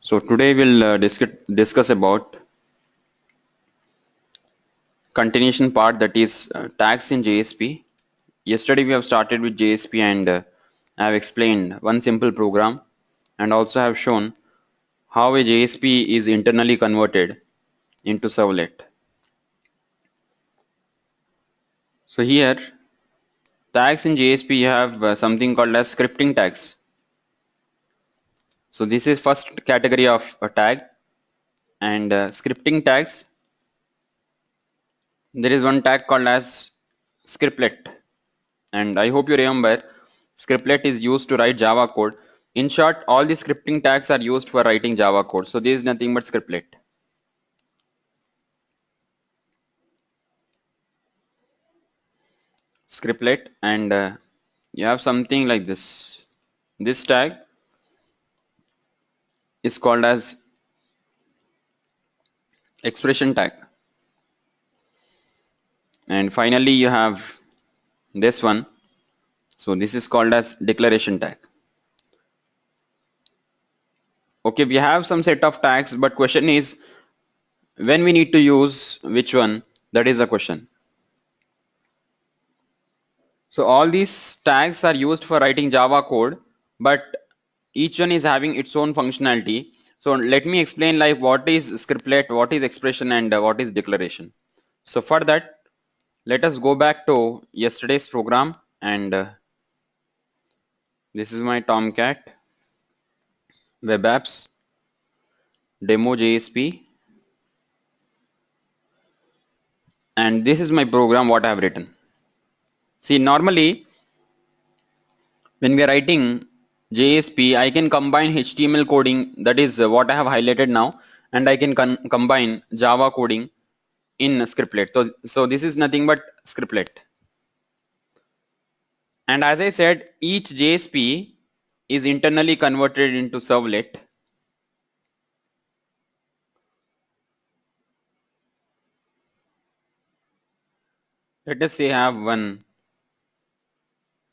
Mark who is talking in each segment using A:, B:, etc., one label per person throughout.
A: So today we'll discuss about continuation part, that is tags in JSP. Yesterday we have started with JSP and I have explained one simple program and also have shown how a JSP is internally converted into servlet. So here tags in JSP you have something called as scripting tags. So this is first category of a tag, and scripting tags, there is one tag called as scriptlet, and I hope you remember scriptlet is used to write Java code. In short, all the scripting tags are used for writing Java code. So this is nothing but scriptlet. Scriptlet, and you have something like this. This tag is called as expression tag. And finally you have this one. So this is called as declaration tag. Okay, we have some set of tags, but question is when we need to use which one, that is the question. So all these tags are used for writing Java code, but each one is having its own functionality. So let me explain like what is scriptlet, what is expression, and what is declaration. So for that, let us go back to yesterday's program, and this is my Tomcat web apps demo JSP, and this is my program what I have written. See, normally when we are writing JSP, I can combine HTML coding, that is what I have highlighted now, and I can combine Java coding in scriptlet. So this is nothing but scriptlet. And as I said, each JSP is internally converted into servlet. Let us say I have one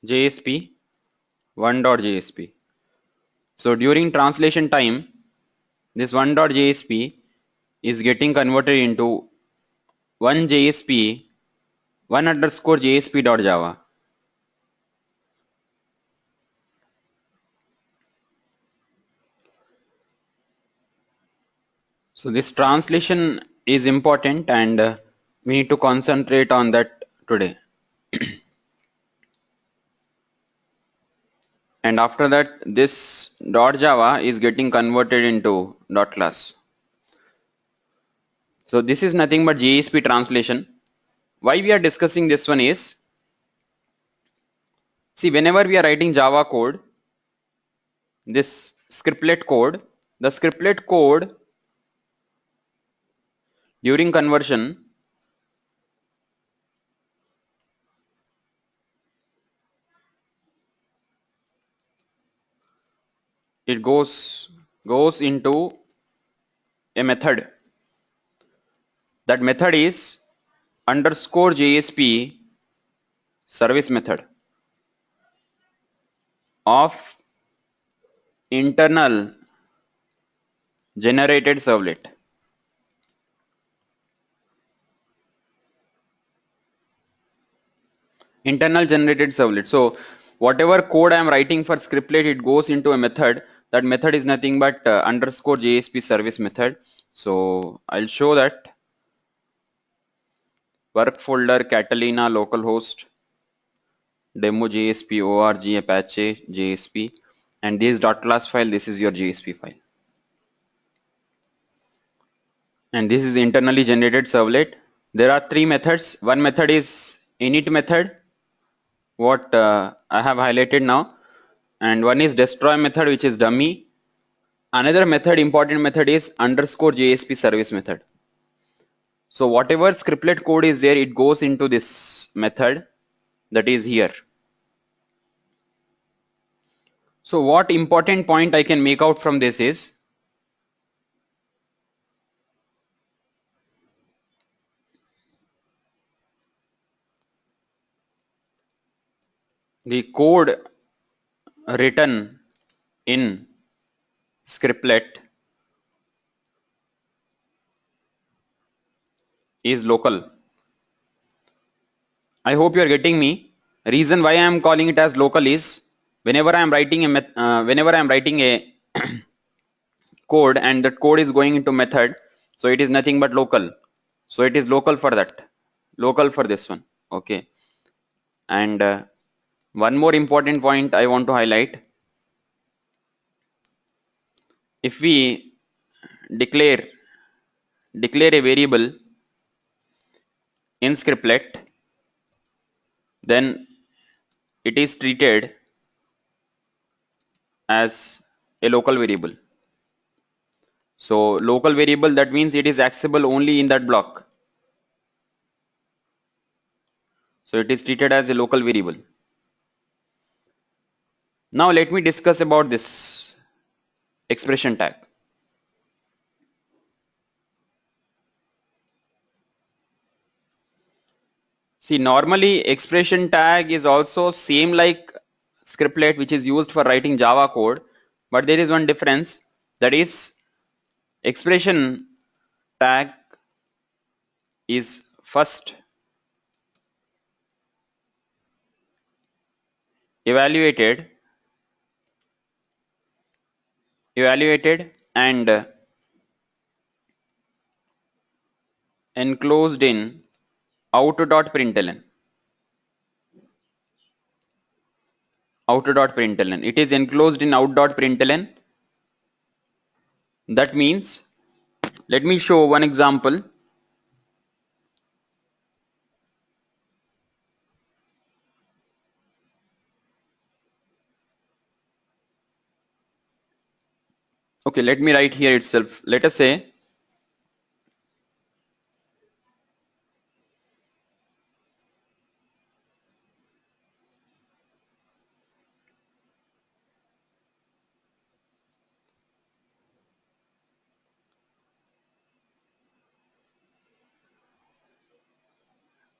A: JSP, one.jsp. So during translation time, this one.jsp is getting converted into one JSP, one underscore JSP.java. So this translation is important, and we need to concentrate on that today. And after that, this .java is getting converted into .class. So this is nothing but JSP translation. Why we are discussing this one is, see, whenever we are writing Java code, this scriptlet code, the scriptlet code during conversion, it goes into a method. That method is underscore JSP service method of internal generated servlet. Internal generated servlet. So whatever code I am writing for scriptlet, it goes into a method. That method is nothing but underscore JSP service method. So I'll show that. Work folder Catalina localhost demo JSP org apache JSP, and this .class file, this is your JSP file. And this is internally generated servlet. There are three methods. One method is init method, what I have highlighted now, and one is destroy method, which is dummy. Another method, important method, is underscore JSP service method. So whatever scriptlet code is there, it goes into this method that is here. So what important point I can make out from this is, the code written in scriptlet is local. I hope you are getting me. Reason why I am calling it as local is whenever I am writing a code and that code is going into method, so it is nothing but local. So it is local for that, local for this one. Okay. And one more important point I want to highlight. If we declare a variable in scriptlet, then it is treated as a local variable. So local variable, that means it is accessible only in that block. So it is treated as a local variable. Now let me discuss about this expression tag. See, normally expression tag is also same like scriptlet, which is used for writing Java code, but there is one difference, that is expression tag is first evaluated and enclosed in out.println. It is enclosed in out.println. That means, let me show one example. Okay, let me write here itself. Let us say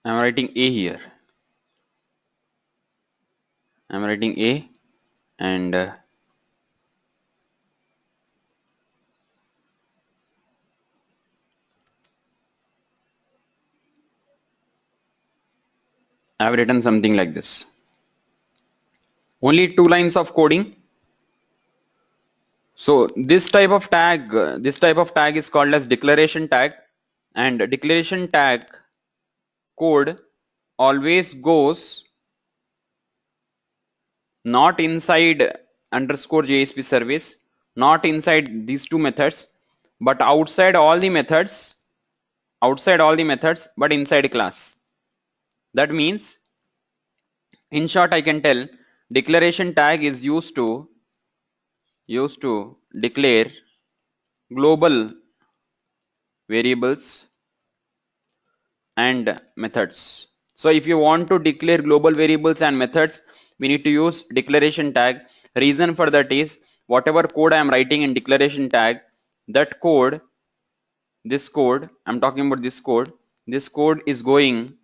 A: I am writing A here. I am writing A and I have written something like this. Only 2 lines of coding. So this type of tag is called as declaration tag, and declaration tag code always goes not inside underscore JSP service, not inside these two methods, but outside all the methods, but inside class. That means, in short, I can tell declaration tag is used to declare global variables and methods. So if you want to declare global variables and methods, we need to use declaration tag. Reason for that is whatever code I am writing in declaration tag, that code, this code, I'm talking about this code is going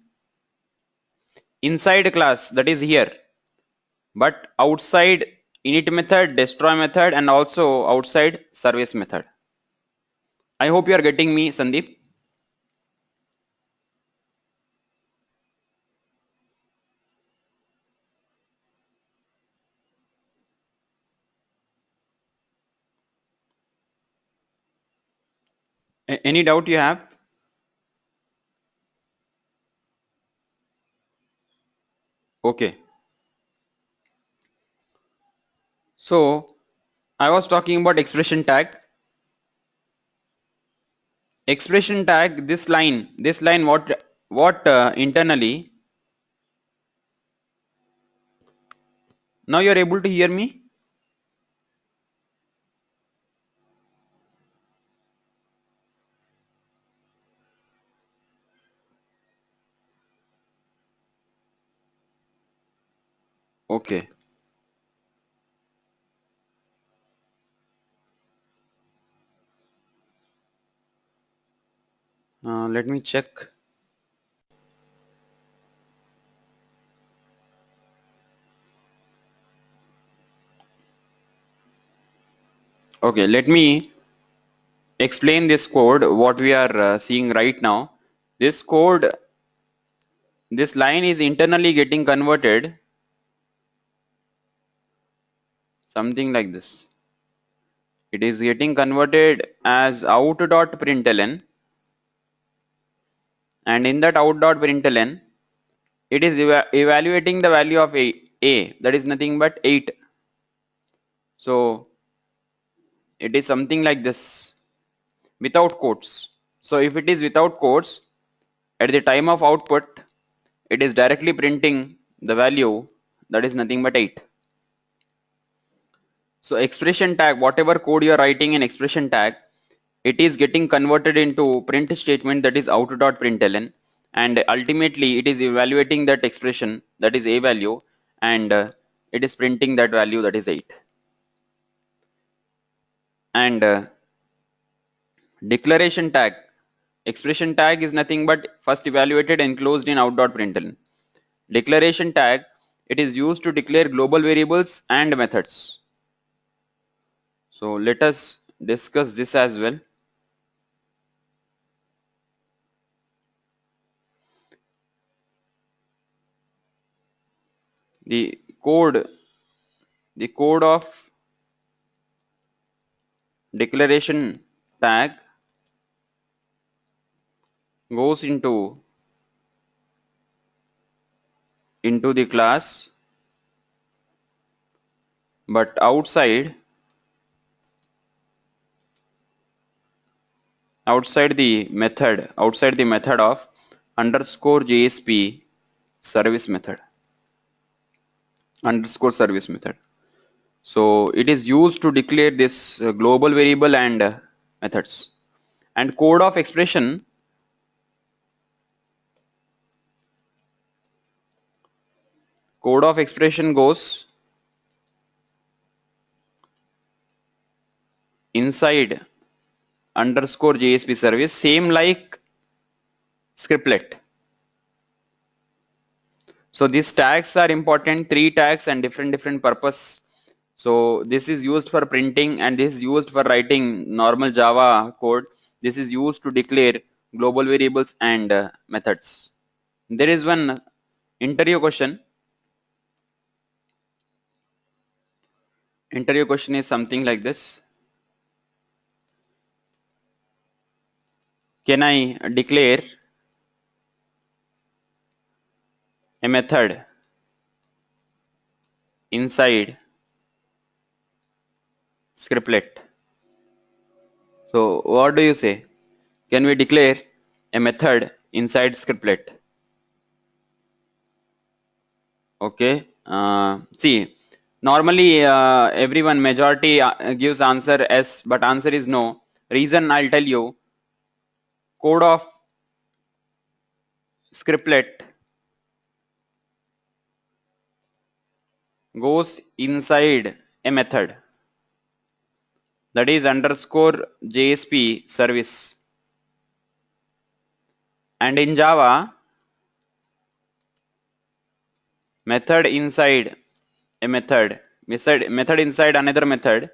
A: inside class, that is here, but outside init method, destroy method, and also outside service method. I hope you are getting me, Sandeep. Any doubt you have? Okay. So I was talking about expression tag. Expression tag, this line, what internally. Now you are able to hear me? Okay. Let me check. Okay, let me explain this code, what we are seeing right now. This code, this line is internally getting converted something like this. It is getting converted as out.println, and in that out.println, it is evaluating the value of a, that is nothing but 8. So it is something like this without quotes. So if it is without quotes, at the time of output, it is directly printing the value that is nothing but 8. So expression tag, whatever code you are writing in expression tag, it is getting converted into print statement, that is out.println, and ultimately it is evaluating that expression, that is a value, and it is printing that value, that is 8. And declaration tag, expression tag is nothing but first evaluated enclosed in out.println. Declaration tag, it is used to declare global variables and methods. So let us discuss this as well. The code of declaration tag goes into the class, but outside the method of underscore JSP service method, underscore service method. So it is used to declare this global variable and methods. And code of expression goes inside underscore JSP service, same like scriptlet. So these tags are important, 3 tags and different purpose. So this is used for printing, and this is used for writing normal Java code. This is used to declare global variables and methods. There is one interview question. Interview question is something like this. Can I declare a method inside scriptlet? So what do you say? Can we declare a method inside scriptlet? Okay. See, normally everyone majority gives answer S, but answer is no. Reason I'll tell you. Code of scriptlet goes inside a method, that is underscore JSP service. And in Java, method inside a method inside another method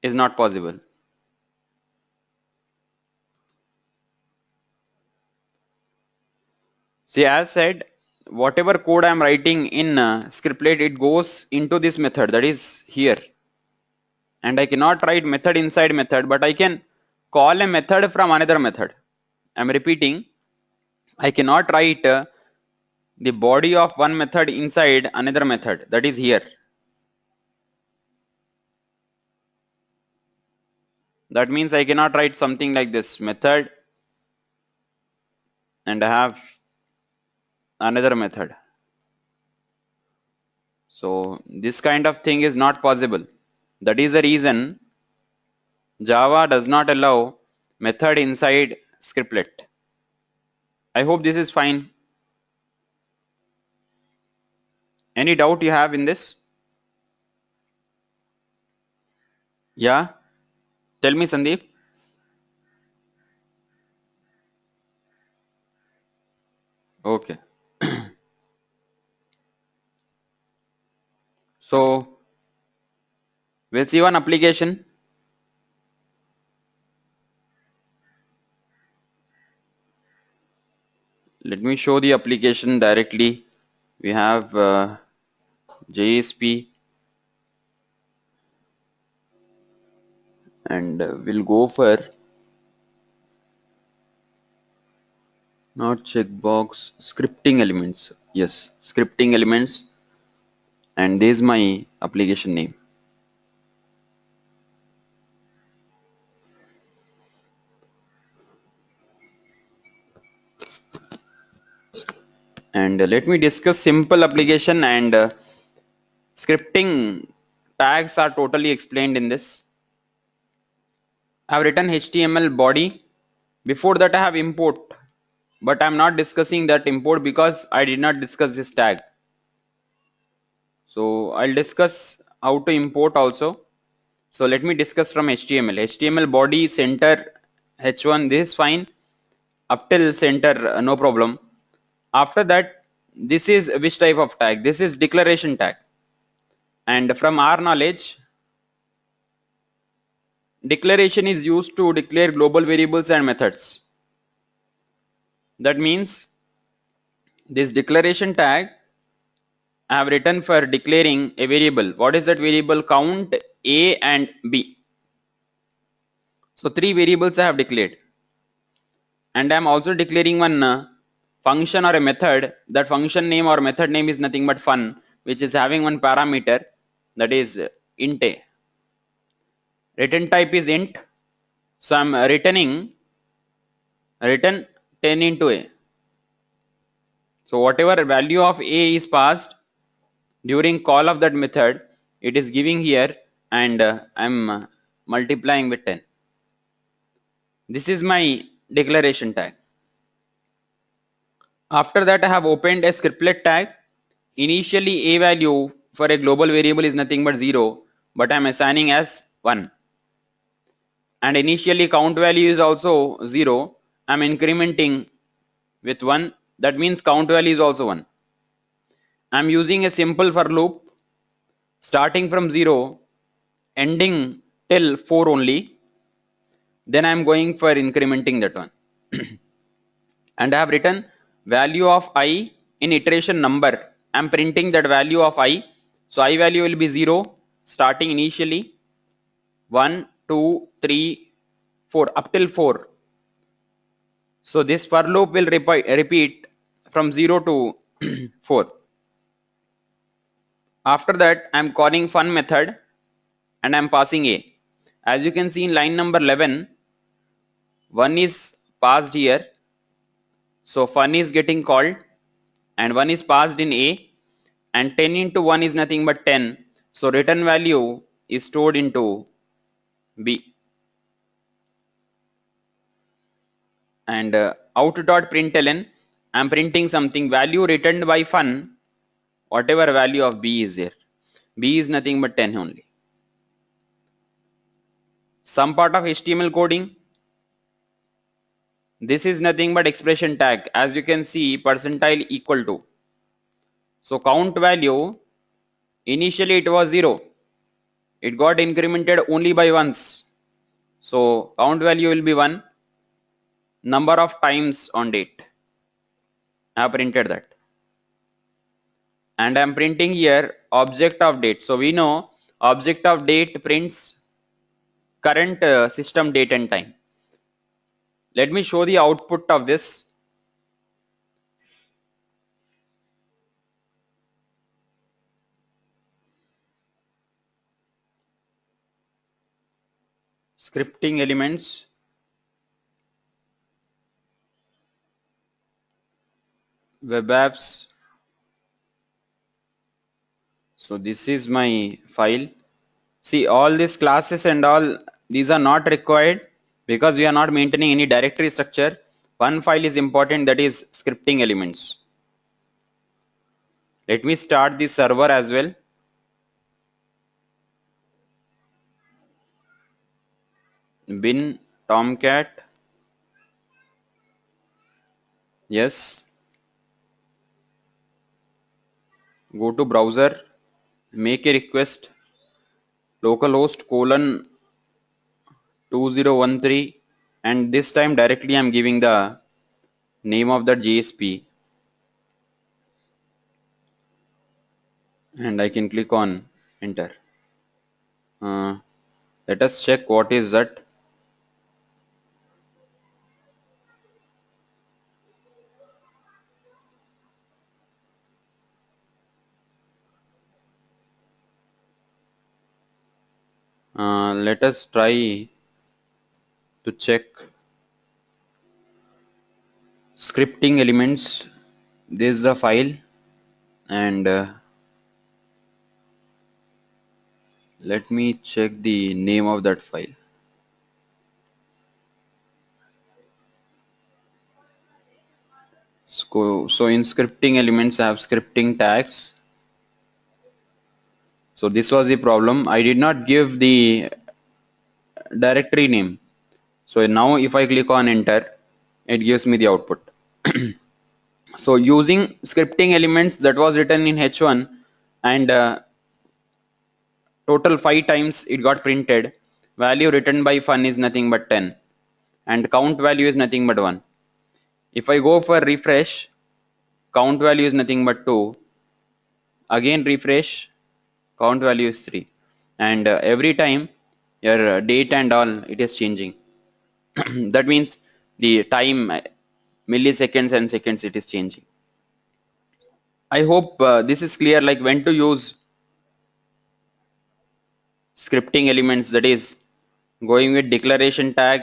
A: is not possible. See, as said, whatever code I am writing in scriptlet, it goes into this method, that is here. And I cannot write method inside method, but I can call a method from another method. I'm repeating, I cannot write the body of one method inside another method, that is here. That means I cannot write something like this method and have another method. So this kind of thing is not possible. That is the reason Java does not allow method inside scriptlet. I hope this is fine. Any doubt you have in this? Yeah? Tell me, Sandeep. Okay. So we'll see one application. Let me show the application directly. We have JSP, and we'll go for not checkbox, scripting elements. Yes, scripting elements, and this is my application name. And let me discuss simple application, and scripting tags are totally explained in this. I have written HTML body. Before that I have import, but I'm not discussing that import because I did not discuss this tag. So I'll discuss how to import also. So let me discuss from HTML. HTML body center h1, this is fine. Up till center, no problem. After that, this is which type of tag? This is declaration tag. And from our knowledge, declaration is used to declare global variables and methods. That means this declaration tag I have written for declaring a variable. What is that variable? Count, A and B. So three variables I have declared. And I am also declaring one function or a method. That function name or method name is nothing but fun, which is having one parameter, that is int a. Return type is int. So I am return 10 into a. So whatever value of a is passed during call of that method, it is giving here, and I am multiplying with 10. This is my declaration tag. After that, I have opened a scriptlet tag. Initially, a value for a global variable is nothing but 0, but I am assigning as 1. And initially, count value is also 0. I am incrementing with 1. That means count value is also 1. I am using a simple for loop starting from 0, ending till 4 only. Then I am going for incrementing that one. And I have written value of I in iteration number. I am printing that value of I. So I value will be 0 starting initially 1, 2, 3, 4 up till 4. So this for loop will repeat from 0 to 4. After that I am calling fun method and I am passing a. As you can see in line number 11, 1 is passed here. So fun is getting called and 1 is passed in a, and 10 into 1 is nothing but 10. So return value is stored into B. And out.println, I am printing something, value returned by fun, whatever value of B is there. B is nothing but 10 only. Some part of HTML coding. This is nothing but expression tag. As you can see, percentile equal to. So count value, initially it was 0. It got incremented only by once. So count value will be 1. Number of times on date. I have printed that. And I am printing here object of date. So we know object of date prints current system date and time. Let me show the output of this. Scripting elements. Web apps. So this is my file. See, all these classes and all, these are not required because we are not maintaining any directory structure. One file is important, that is scripting elements. Let me start the server as well. Bin tomcat. Yes. Go to browser, make a request, localhost colon 2013, and this time directly I'm giving the name of that JSP, and I can click on enter. Uh, Let us check what is that. Let us try to check scripting elements. This is the file, and let me check the name of that file. So in scripting elements, I have scripting tags. So this was the problem. I did not give the directory name. So now if I click on enter, it gives me the output. So using scripting elements that was written in H1, and total 5 times it got printed. Value written by fun is nothing but 10, and count value is nothing but 1. If I go for refresh, count value is nothing but 2. Again refresh, count value is 3. And every time your date and all, it is changing. That means the time, milliseconds and seconds, it is changing. I hope this is clear, like when to use scripting elements, that is going with declaration tag,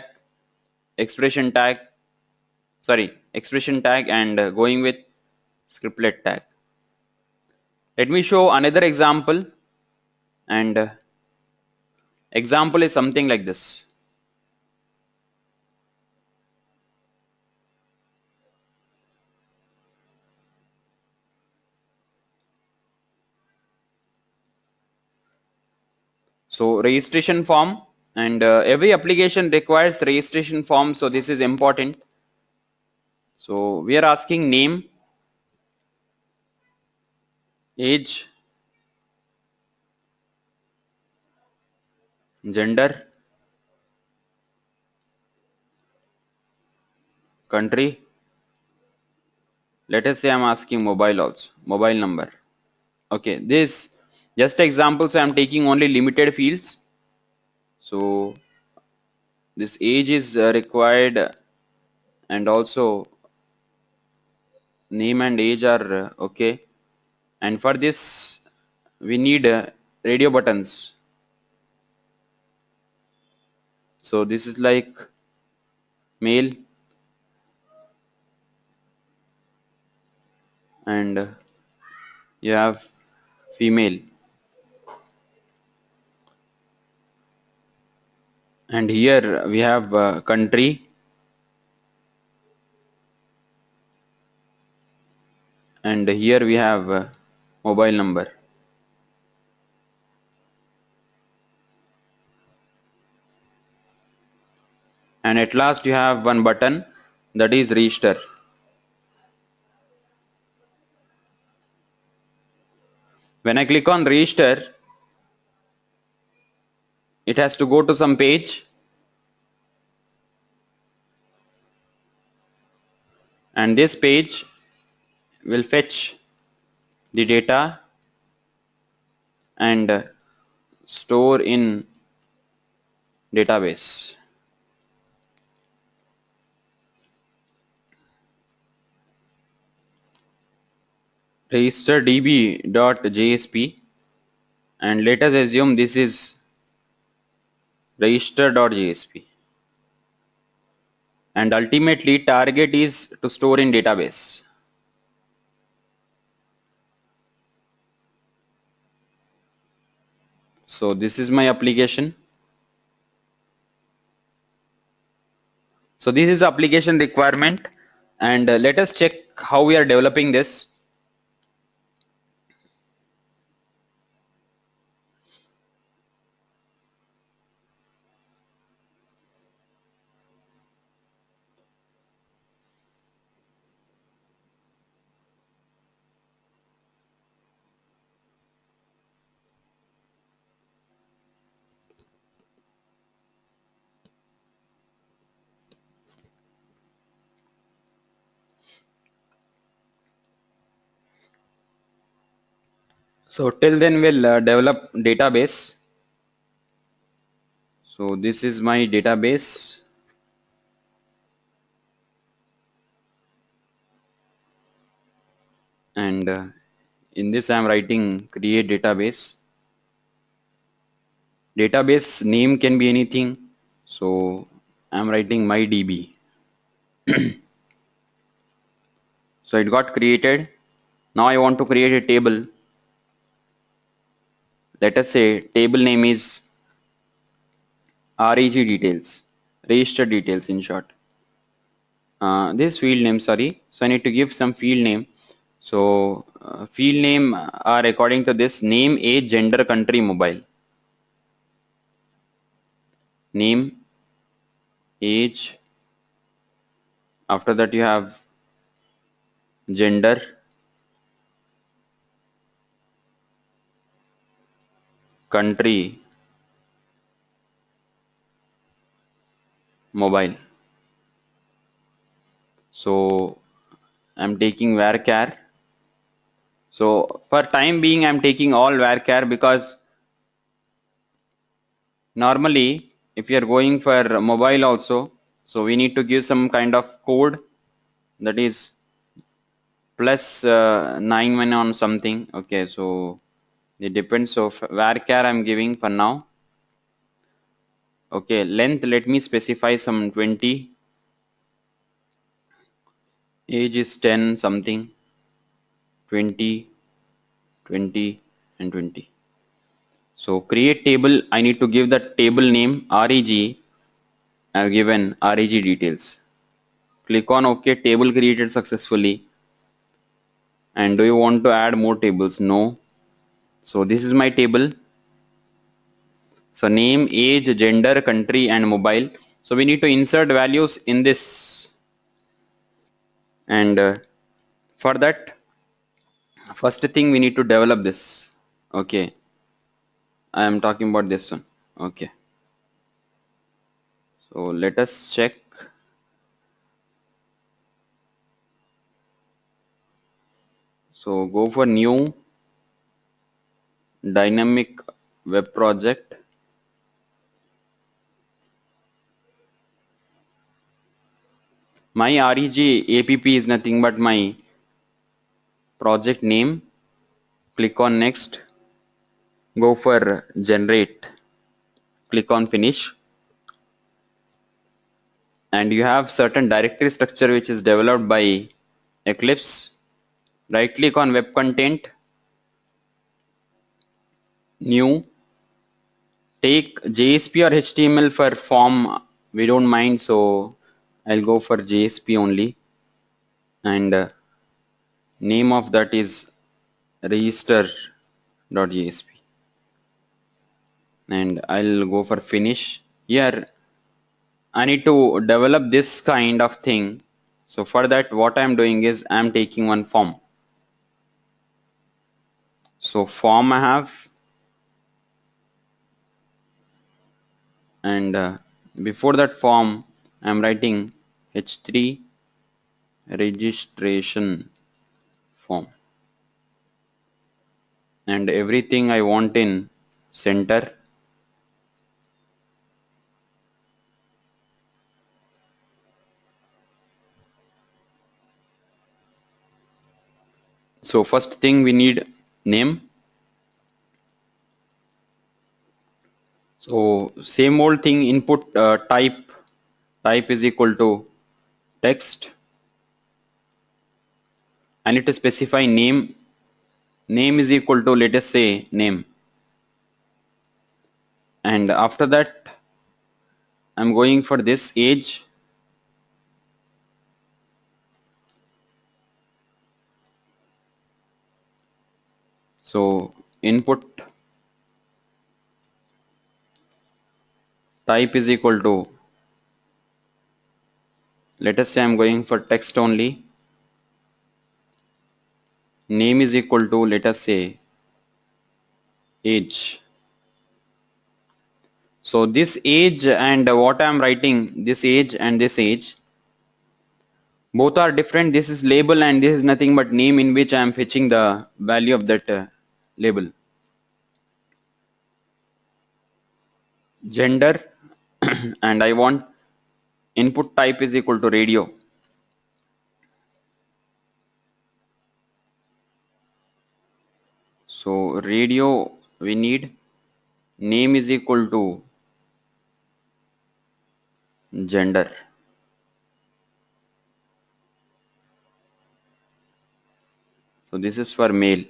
A: expression tag, expression tag, and going with scriptlet tag. Let me show another example, and example is something like this. So registration form, and every application requires registration form, so this is important. So we are asking name, age, gender, country. Let us say I'm asking mobile also, mobile number. Okay, this just example, so I'm taking only limited fields. So this age is required, and also name and age are okay. And for this we need radio buttons. So this is like male, and you have female, and here we have country, and here we have mobile number. And at last you have one button, that is register. When I click on register, it has to go to some page, and this page will fetch the data and store in database. Register db.jsp, and let us assume this is register.jsp, and ultimately target is to store in database. So this is my application. So this is application requirement, and let us check how we are developing this. So till then we'll develop database. So this is my database, and in this I'm writing create database. Database name can be anything. So I'm writing my DB. So it got created. Now I want to create a table. Let us say table name is REG details, register details in short. This field name, sorry. So I need to give some field name. So field name are according to this name, age, gender, country, mobile. Name, age. After that you have gender, country, mobile. So I'm taking varchar. So for time being I'm taking all varchar because normally if you're going for mobile also, so we need to give some kind of code that is plus 9 on something. Okay, so it depends. So varchar I'm giving for now. Okay, length let me specify some 20. Age is 10 something, 20, 20 and 20. So create table, I need to give the table name reg. I have given reg details. Click on OK, table created successfully. And do you want to add more tables? No. So this is my table. So name, age, gender, country and mobile. So we need to insert values in this. And for that, first thing we need to develop this. Okay, I am talking about this one. Okay, so let us check. So go for new dynamic web project. My reg app is nothing but my project name. Click on next. Go for generate. Click on finish. And you have certain directory structure which is developed by Eclipse. Right click on web content, new, take JSP or HTML for form, we don't mind, so I'll go for JSP only, and name of that is register.jsp, and I'll go for finish. Here I need to develop this kind of thing. So for that what I'm doing is I'm taking one form. So form I have, and before that form I'm writing h3 registration form, and everything I want in center. So first thing we need name. So same old thing, input type is equal to text. I need to specify name. Name is equal to, let us say, name. And after that I'm going for this age. So input type is equal to, let us say I'm going for text only. Name is equal to, let us say, age. So this age and what I'm writing, this age and this age, both are different. This is label and this is nothing but name in which I am fetching the value of that label. Gender and I want input type is equal to radio. So radio we need name is equal to gender. So this is for male.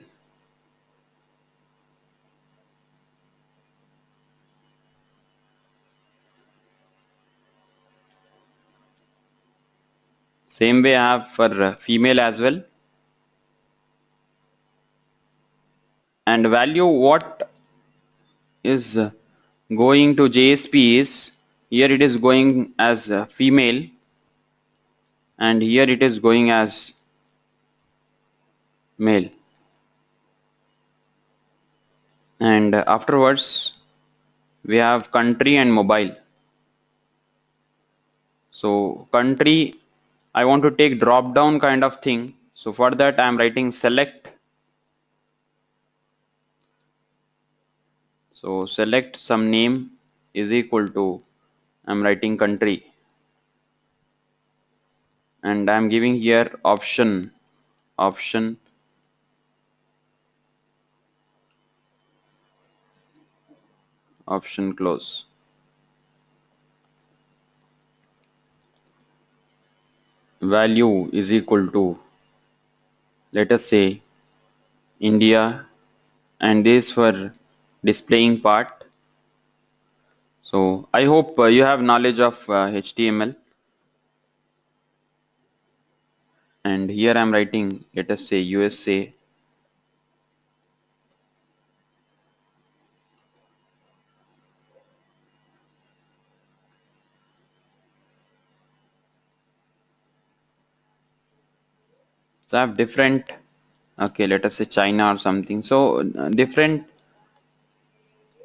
A: Same way I have for female as well. And value what is going to JSP is here it is going as female and here it is going as male. And afterwards we have country and mobile. So country I want to take drop down kind of thing. So for that I am writing select. So select some name is equal to I'm writing country and I'm giving here option close. Value is equal to, let us say, India, and this for displaying part. So I hope you have knowledge of HTML, and here I'm writing, let us say USA. So I have different, okay, let us say China or something. So different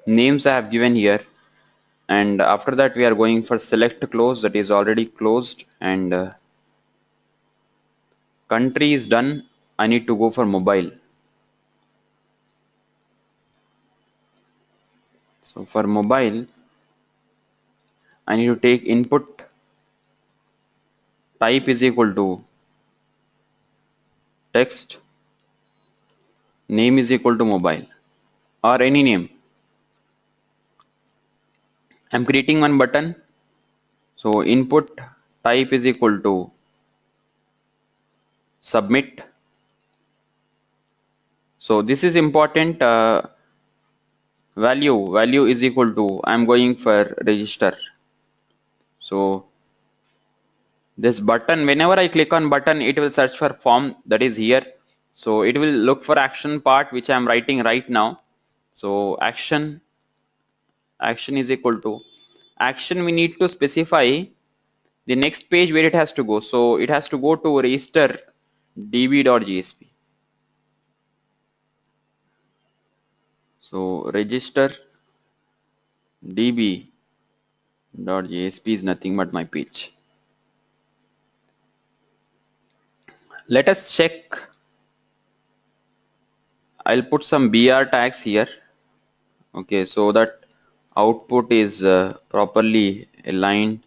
A: names I have given here, and after that we are going for select close, that is already closed, and country is done. I need to go for mobile. So for mobile I need to take input type is equal to text, name is equal to mobile or any name. I'm creating one button. So input type is equal to submit. So this is important. Value is equal to I'm going for register. So this button, whenever I click on button, it will search for form that is here. So it will look for action part which I'm writing right now. So action is equal to action. We need to specify the next page where it has to go. So it has to go to register db.jsp. So register db.jsp is nothing but my page. Let us check. I'll put some br tags here. Okay, so that output is properly aligned.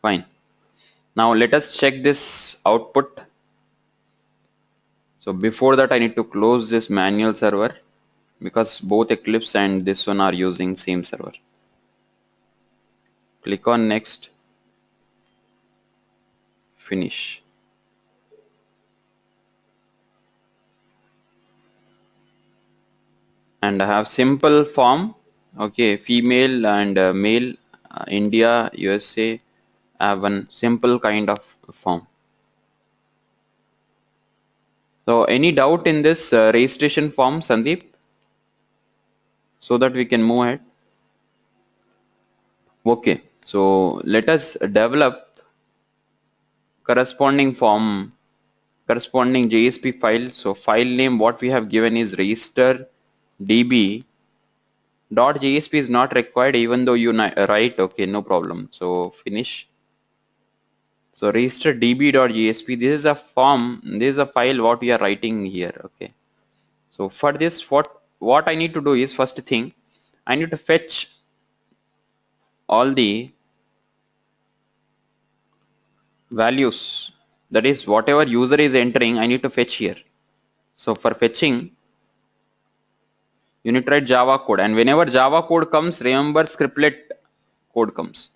A: Fine. Now let us check this output. So before that I need to close this manual server because both Eclipse and this one are using same server. Click on next, finish. And I have simple form. Okay, female and male, India, USA. I have one simple kind of form. So any doubt in this registration form, Sandeep? So that we can move ahead. Okay, so let us develop corresponding form, corresponding JSP file. So file name what we have given is register db. .jsp is not required even though you write, okay, no problem. So finish. So register db.jsp, this is a form, this is a file what we are writing here. Okay, so for this, what I need to do is, first thing, I need to fetch all the values, that is whatever user is entering, I need to fetch here. So for fetching, you need to write Java code, and whenever Java code comes, remember scriptlet code comes.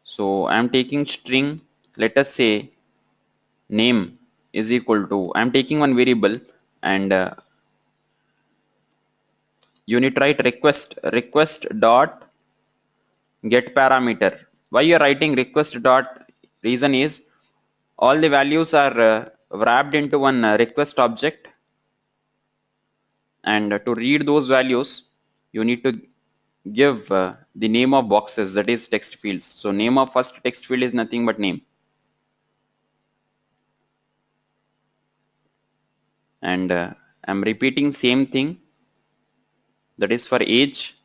A: So I'm taking string, let us say name is equal to, I'm taking one variable, and you need to write request dot get parameter. Why you're writing request dot, reason is all the values are wrapped into one request object, and to read those values you need to give the name of boxes, that is text fields. So name of first text field is nothing but name, and I'm repeating same thing, that is for age,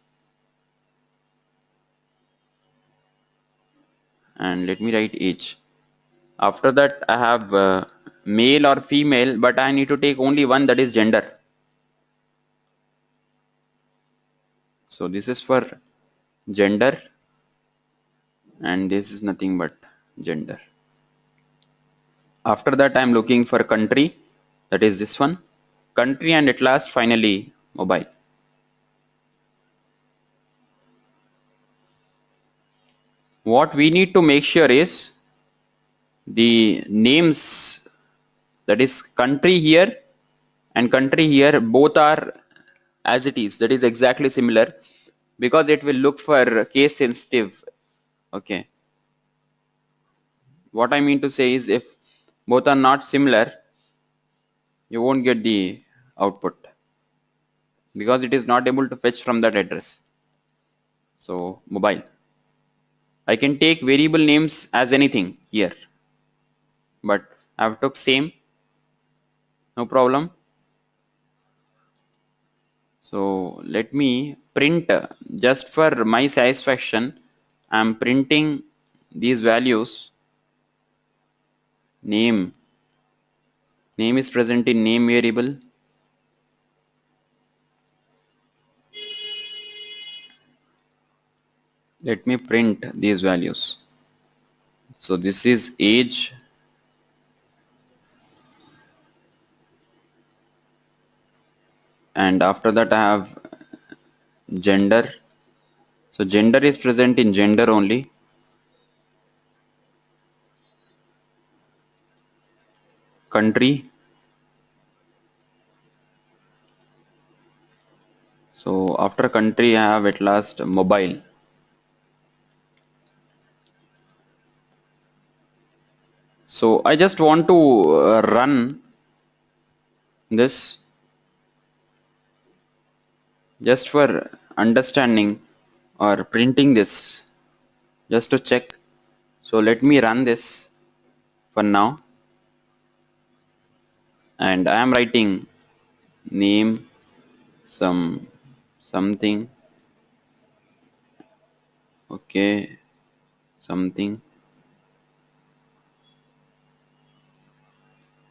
A: and let me write age. After that I have male or female, but I need to take only one, that is gender. So this is for gender, and this is nothing but gender. After that I'm looking for country, that is this one, country, and at last finally mobile. What we need to make sure is the names, that is country here and country here, both are as it is, that is exactly similar, because it will look for case sensitive. Okay, what I mean to say is, if both are not similar, you won't get the output, because it is not able to fetch from that address. So mobile, I can take variable names as anything here, but I've took same, no problem. So let me print, just for my satisfaction, I'm printing these values. Name is present in name variable. Let me print these values. So this is age, and after that I have gender. So gender is present in gender only. Country. So after country I have at last mobile. So I just want to run this just for understanding, or printing this just to check. So let me run this for now, and I am writing name something, okay, something.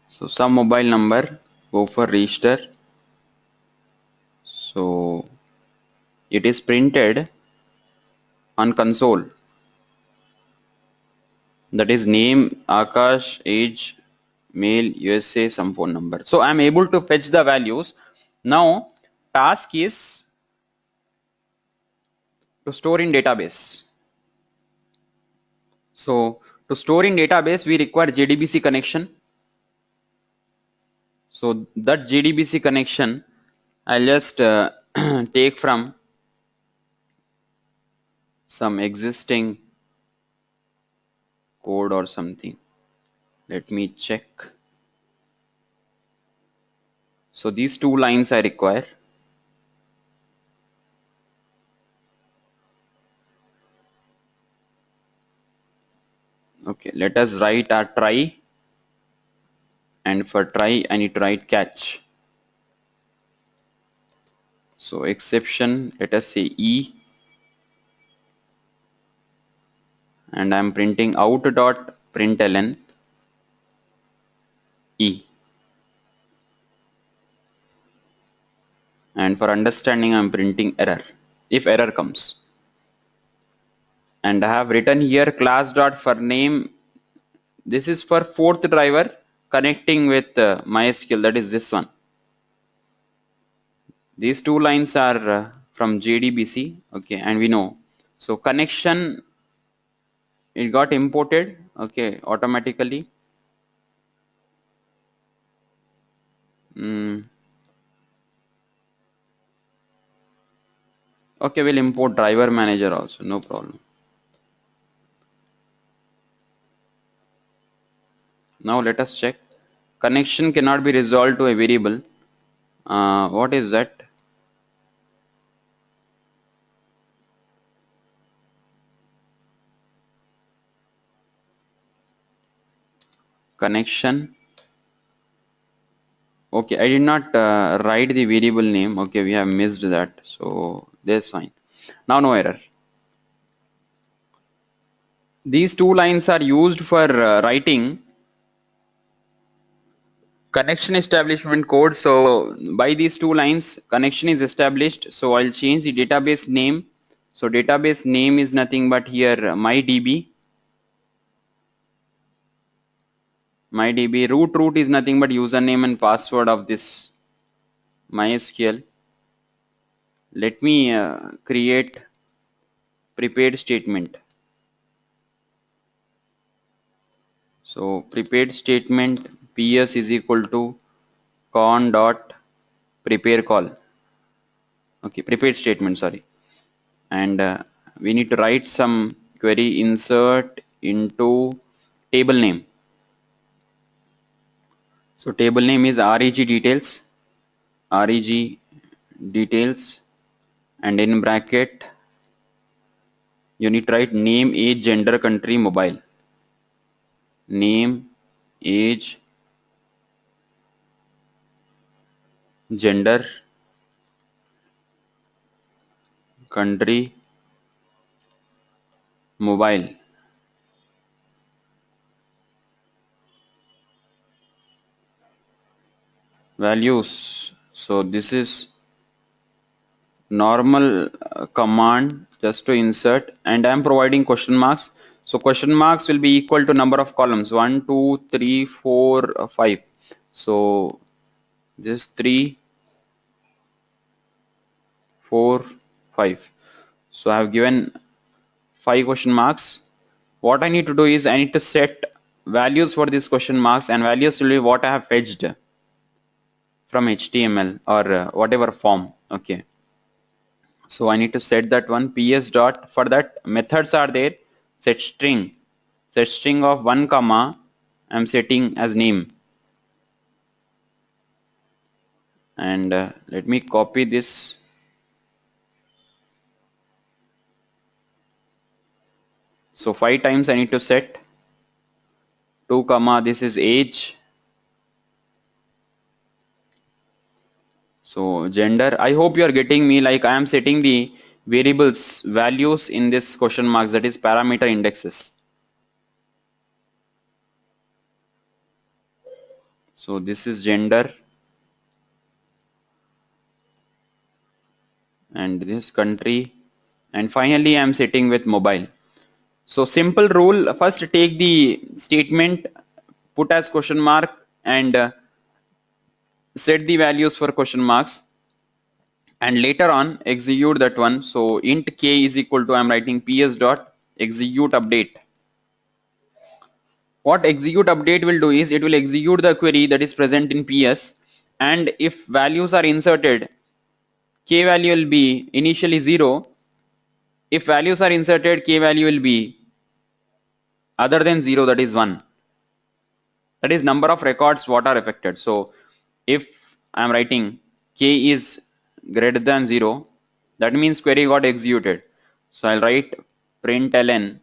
A: So some mobile number, go for register. So it is printed on console, that is name, Akash, age, male, USA, some phone number. So I'm able to fetch the values. Now task is to store in database. So to store in database we require Jdbc connection. So that Jdbc connection I'll just take from some existing code or something. Let me check. So these two lines I require. Okay, let us write our try, and for try I need to write catch. So exception, let us say E, and I'm printing out dot println E. And for understanding, I'm printing error if error comes. And I have written here class dot for name. This is for fourth driver connecting with MySQL, that is this one. These two lines are from JDBC, okay, and we know. So connection, it got imported, okay, automatically. Okay, we'll import driver manager also, no problem. Now let us check. Connection cannot be resolved to a variable. What is that? Connection. Okay, I did not write the variable name. Okay, we have missed that. So that's fine. Now no error. These two lines are used for writing connection establishment code. So by these two lines, connection is established. So I'll change the database name. So database name is nothing but here MyDB. MyDB root is nothing but username and password of this MySQL. Let me create prepared statement. So prepared statement PS is equal to con dot prepare call. Okay, prepared statement, sorry. And we need to write some query insert into table name. So table name is reg details, and in bracket you need to write name, age, gender, country, mobile. Name, age, gender, country, mobile. Values. So this is normal command just to insert, and I'm providing question marks. So question marks will be equal to number of columns 1, 2, 3, 4, 5. So this 3, 4, 5. So I have given 5 question marks. What I need to do is I need to set values for these question marks, and values will be what I have fetched from HTML or whatever form. Okay. So I need to set that one ps dot. For that methods are there. Set string of 1 comma I'm setting as name, and let me copy this. So 5 times I need to set 2 comma this is age. So gender, I hope you are getting me, like I am setting the variables values in this question marks, that is parameter indexes. So this is gender, and this country, and finally I am setting with mobile. So simple rule, first take the statement, put as question mark, and set the values for question marks, and later on execute that one. So int k is equal to, I'm writing ps dot execute update. What execute update will do is it will execute the query that is present in ps, and if values are inserted, k value will be initially 0. If values are inserted, k value will be other than 0, that is 1. That is number of records what are affected. So if I am writing k is greater than 0, that means query got executed. So I'll write println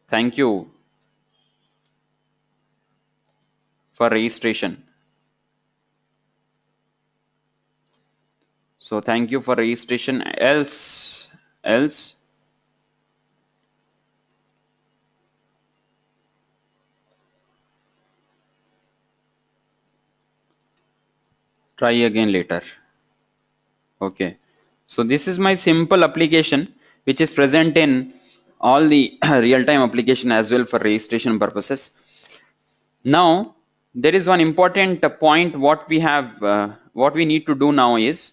A: thank you for registration. So thank you for registration, else else try again later. Okay, so this is my simple application which is present in all the real-time application as well for registration purposes. Now there is one important point what we have what we need to do now is,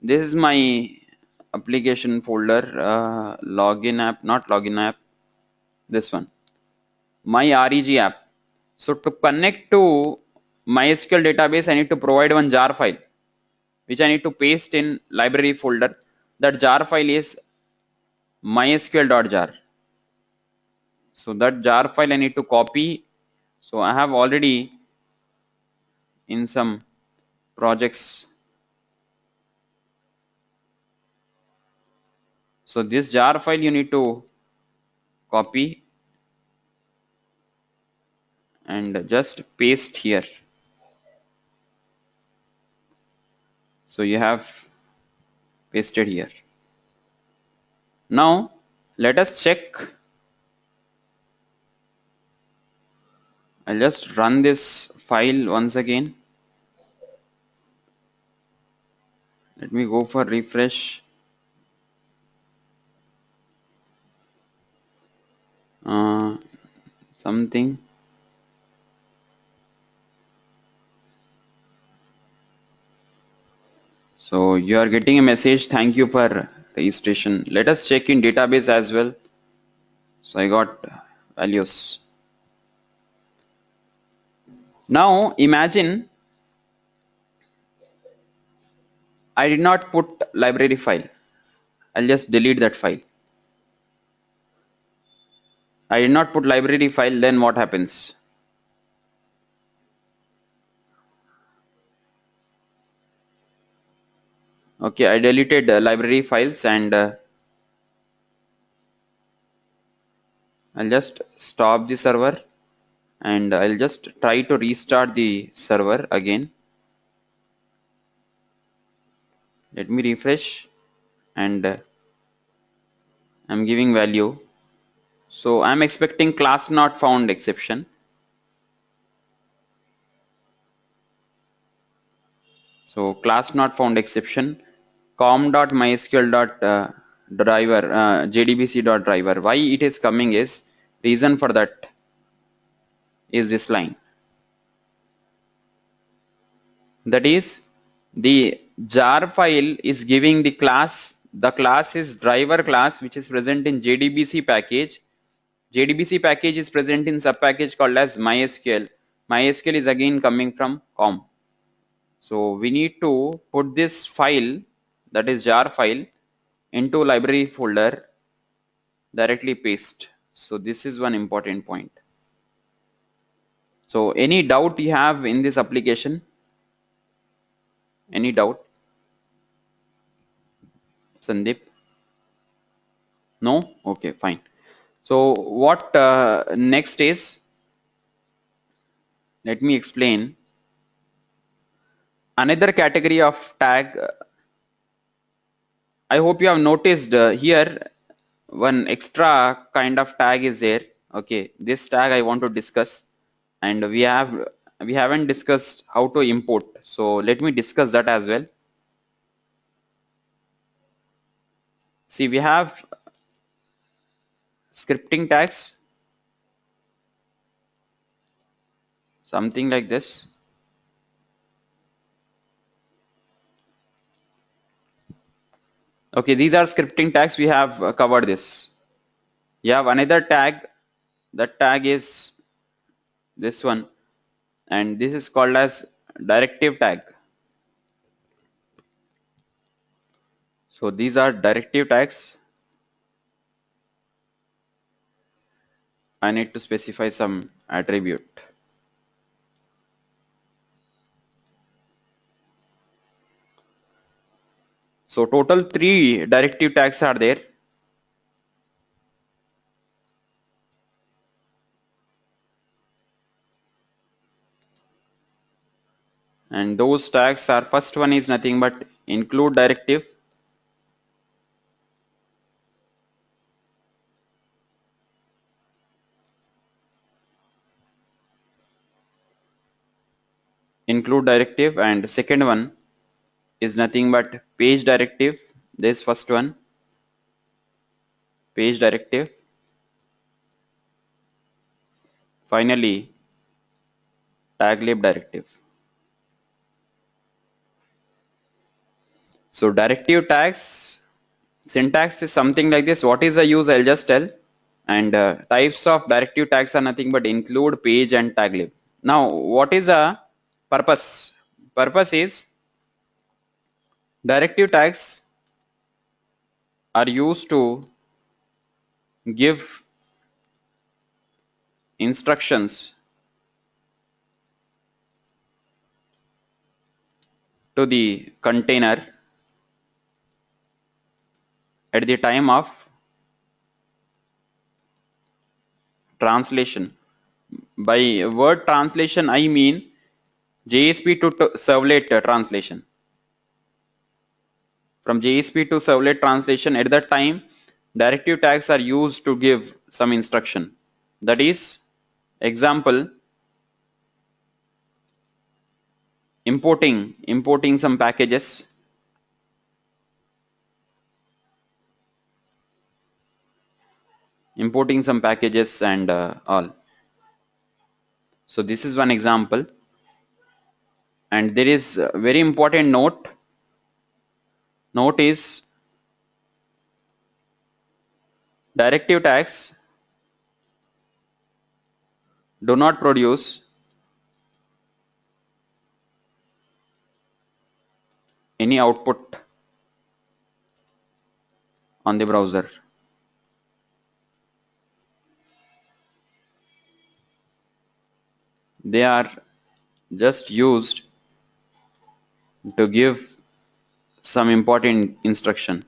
A: this is my application folder, login app, not login app, this one, my reg app. So to connect to MySQL database, I need to provide one jar file which I need to paste in library folder. That jar file is mysql.jar. So that jar file I need to copy. So I have already in some projects. So this jar file you need to copy and just paste here. So you have pasted here. Now let us check. I'll just run this file once again. Let me go for refresh. Something. So you are getting a message, thank you for registration. Let us check in database as well. So I got values. Now imagine I did not put library file. I'll just delete that file. I did not put library file, then what happens? Okay, I deleted library files and I'll just stop the server and I'll just try to restart the server again. Let me refresh and I'm giving value. So I'm expecting class not found exception. So class not found exception, com.mysql.driver, jdbc.driver. Why it is coming is, reason for that is this line. That is, the jar file is giving the class is driver class which is present in JDBC package. JDBC package is present in sub package called as MySQL. MySQL is again coming from com. So we need to put this file, that is jar file, into library folder, directly paste. So this is one important point. So any doubt you have in this application? Any doubt? Sandeep? No? Okay, fine. So what next is, let me explain. Another category of tag, I hope you have noticed here one extra kind of tag is there. Okay, this tag I want to discuss, and we haven't discussed how to import. So let me discuss that as well. See, we have scripting tags, something like this. Okay, these are scripting tags. We have covered this. You have another tag. That tag is this one, and this is called as directive tag. So these are directive tags. I need to specify some attribute. So total 3 directive tags are there. And those tags are, first one is nothing but include directive. include directive, and second one is nothing but page directive. This first one, page directive. Finally, tag lib directive. So directive tags syntax is something like this. What is the use? I'll just tell. And types of directive tags are nothing but include, page, and tag lib. Now, what is the purpose? Purpose is directive tags are used to give instructions to the container at the time of translation. By word translation, I mean JSP to servlet translation. From JSP to servlet translation, at that time, directive tags are used to give some instruction. That is, example, importing some packages. Importing some packages and all. So this is one example. And there is a very important note. Note is directive tags do not produce any output on the browser. They are just used to give some important instruction.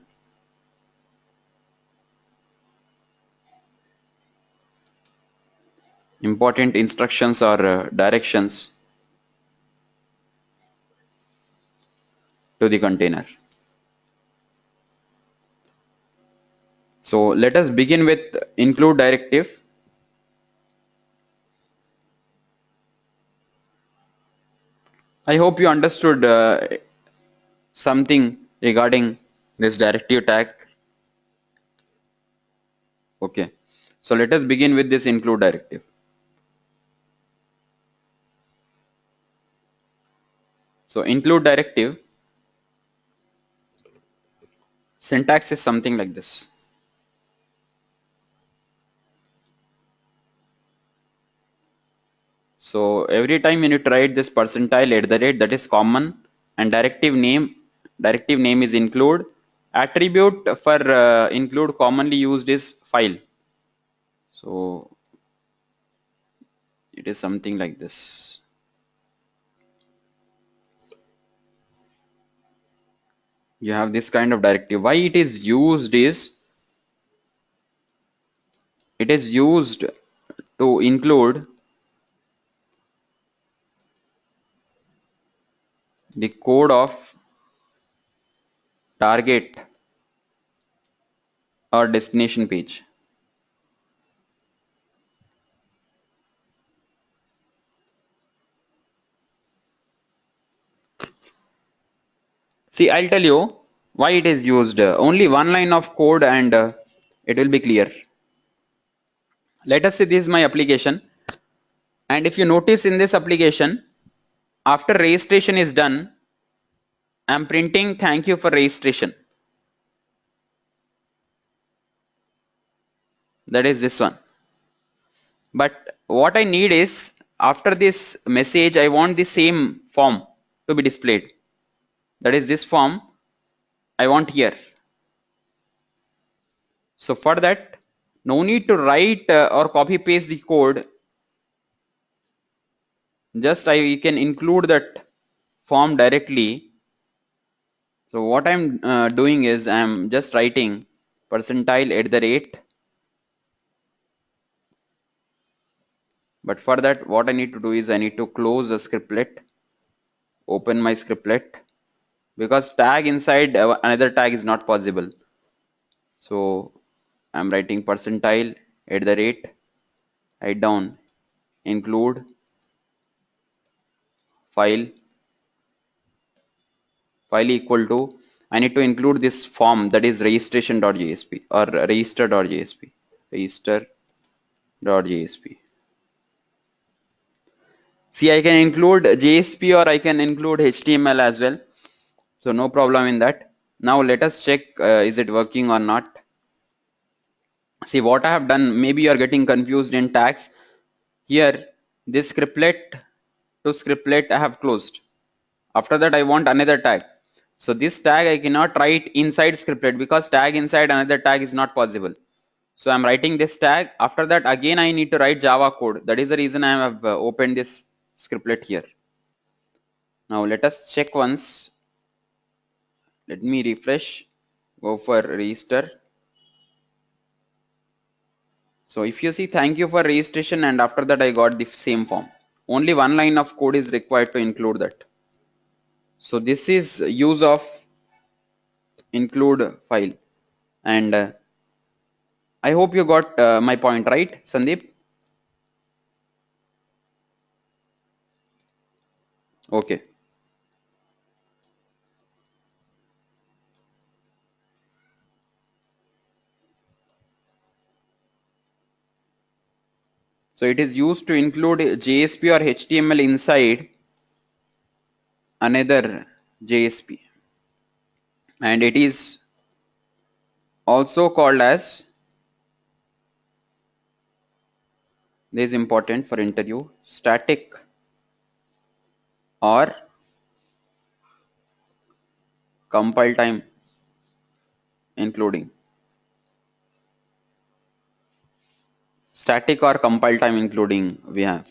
A: Important instructions or directions to the container. So let us begin with include directive. I hope you understood something regarding this directive tag. Okay, so let us begin with this include directive. So include directive syntax is something like this. So every time you need to write this percentile at the rate, that is common, and directive name is include. Attribute for include commonly used is file. So it is something like this. You have this kind of directive. Why it is used is it is used to include the code of target or destination page. See, I'll tell you why it is used. Only one line of code and it will be clear. Let us say this is my application, and if you notice in this application, after registration is done, I'm printing thank you for registration. That is this one. But what I need is after this message, I want the same form to be displayed. That is this form I want here. So for that, no need to write or copy paste the code. Just I can include that form directly. So what I'm doing is I'm just writing percentile at the rate. But for that, what I need to do is I need to close a scriptlet, open my scriptlet, because tag inside another tag is not possible. So I'm writing percentile at the rate, write down include file file equal to, I need to include this form, that is registration.jsp or register.jsp, register.jsp. See, I can include JSP or I can include HTML as well. So no problem in that. Now let us check is it working or not. See what I have done, maybe you are getting confused in tags. Here, this scriptlet to scriptlet I have closed. After that I want another tag. So this tag I cannot write inside scriptlet because tag inside another tag is not possible. So I'm writing this tag. After that again I need to write Java code. That is the reason I have opened this scriptlet here. Now let us check once. Let me refresh. Go for register. So if you see, thank you for registration, and after that I got the same form. Only one line of code is required to include that. So this is use of include file, and I hope you got my point, right, Sandeep? Okay. So it is used to include JSP or HTML inside another JSP, and it is also called as, this is important for interview, static or compile time including. Static or compile time including we have.